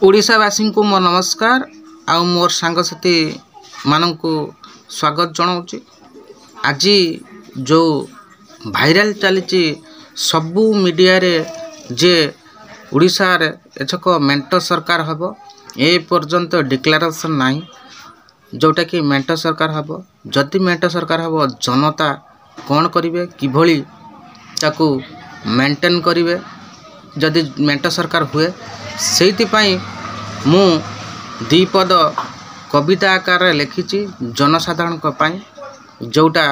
ओडिशावासी को मोर नमस्कार आ मोर सांगसाथी मानक स्वागत जनाऊँगी। आज जो भाइराल चली सबू मीडिया रे जे ओडिशा रे एथक मेंट सरकार हम ए पर्यंत डिक्लेरेशन नहीं जोटा कि मेंट सरकार हम जदि मेंट सरकार हम जनता कौन करेंगे किभली ताकू मेंटेन करेंगे जदि मेंट सरकार हुए से मु दीपद कविता आकार लिखी जनसाधारण जोटा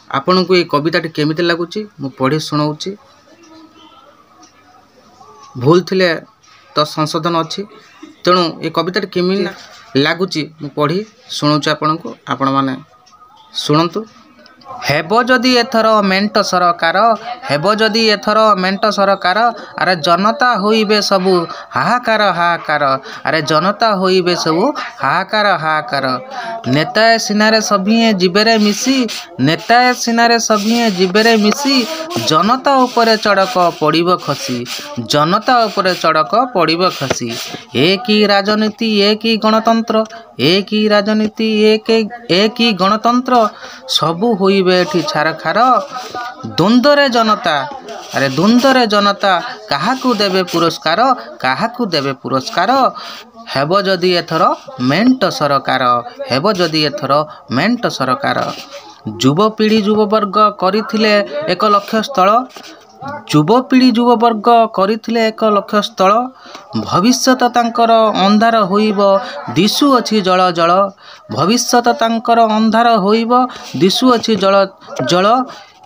आपण को ये कविताटी केमिति लगुच मु पढ़ी शुणाऊँगी। भूल थिले तो संशोधन अच्छी तेणु ये कविताटी केमी लगुच मु पढ़ी शुणाऊँगी आपण को आपण माने शुणतु। हेबो जदि एथर मेंट सरकार हेबो जदि एथर मेंट सरकार अरे जनता होइबे सबु हाहाकार हाहाकार अरे जनता होइबे सबु हाहाकार हाहाकार नेताए सिनारे सभिए जीवेरे मिसी नेताए सिनारे सभिए जीवेरे मिसी जनता उपरे चढ़क पड़िबो खसी जनता उपरे चढ़क पड़िबो खसी। एक ही राजनीति एक ही गणतंत्र एक ही राजनीति एक ही गणतंत्र सबू होइबे एठी छार खार द्वंद्वरे जनता अरे द्वंद्वरे जनता काहाकू देबे पुरस्कार काहाकू देबे पुरस्कार हेबो जदि एथर मेंट सरकार हेबो जदि एथर मेंट सरकार। युवपीढ़ी युववर्ग करिथिले 1 लक्ष स्थल युवपीढ़ी युववर्ग करिथिले 1 लक्ष स्थल भविष्यत तांकर अंधार होइबो दिशु अछि जल जल भविष्यत तांकर अंधार होइबो दिशु अछि जल जल।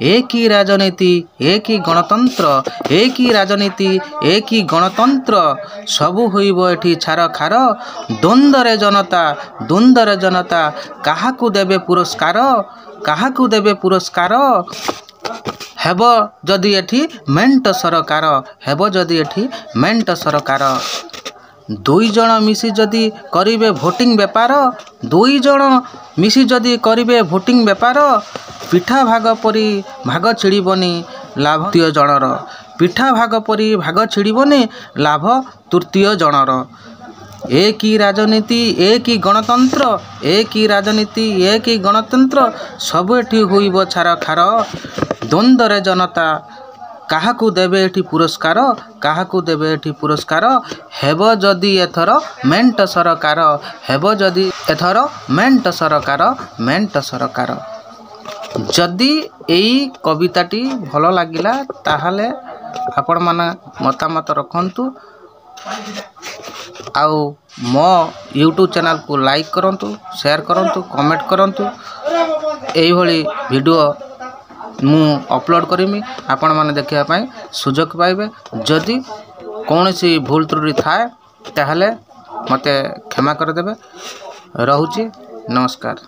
एक ही राजनीति एक ही गणतंत्र एक ही राजनीति एक ही गणतंत्र सबू होइबो एठी छार खार द्वंद्वरे जनता काहाकू देबे पुरस्कार काहाकू देबे पुरस्कार हेबो जदि एठी मेंट सरकार हेबो जदि एठी मेंट सरकार। 2 जण मिसी जदि करिवे भोटिंग बेपार 2 जण मिसी जदि करिवे भोटिंग बेपार पिठा भाग परी भाग छिड़बनी लाभ तृतीय जनर पिठा भाग परी भाग छिड़बनी लाभ तृतीय जनर। एक ही राजनीति एक ही गणतंत्र एक ही राजनीति एक ही गणतंत्र सब एठी होइबो छार खार द्वंद्वरे जनता काहाकू देबे एठी पुरस्कार काहाकू देबे एठी पुरस्कार हेबो जदि एथर मेंट सरकार हेबो जदि एथर मेंट सरकार। जदि एई कविताटी भल लागिला ताहाले आपण माने मतामत रखंतु आउ मो यूट्यूब चैनल को लाइक करंतु शेयर करंतु कमेंट करंतु एई भली वीडियो मु अपलोड करमी आपण माने देखिया पाई सुजोग पाइबे। जदि कौनसी भूल त्रुटि थाए ताहले मते क्षमा कर देबे। रहुची नमस्कार।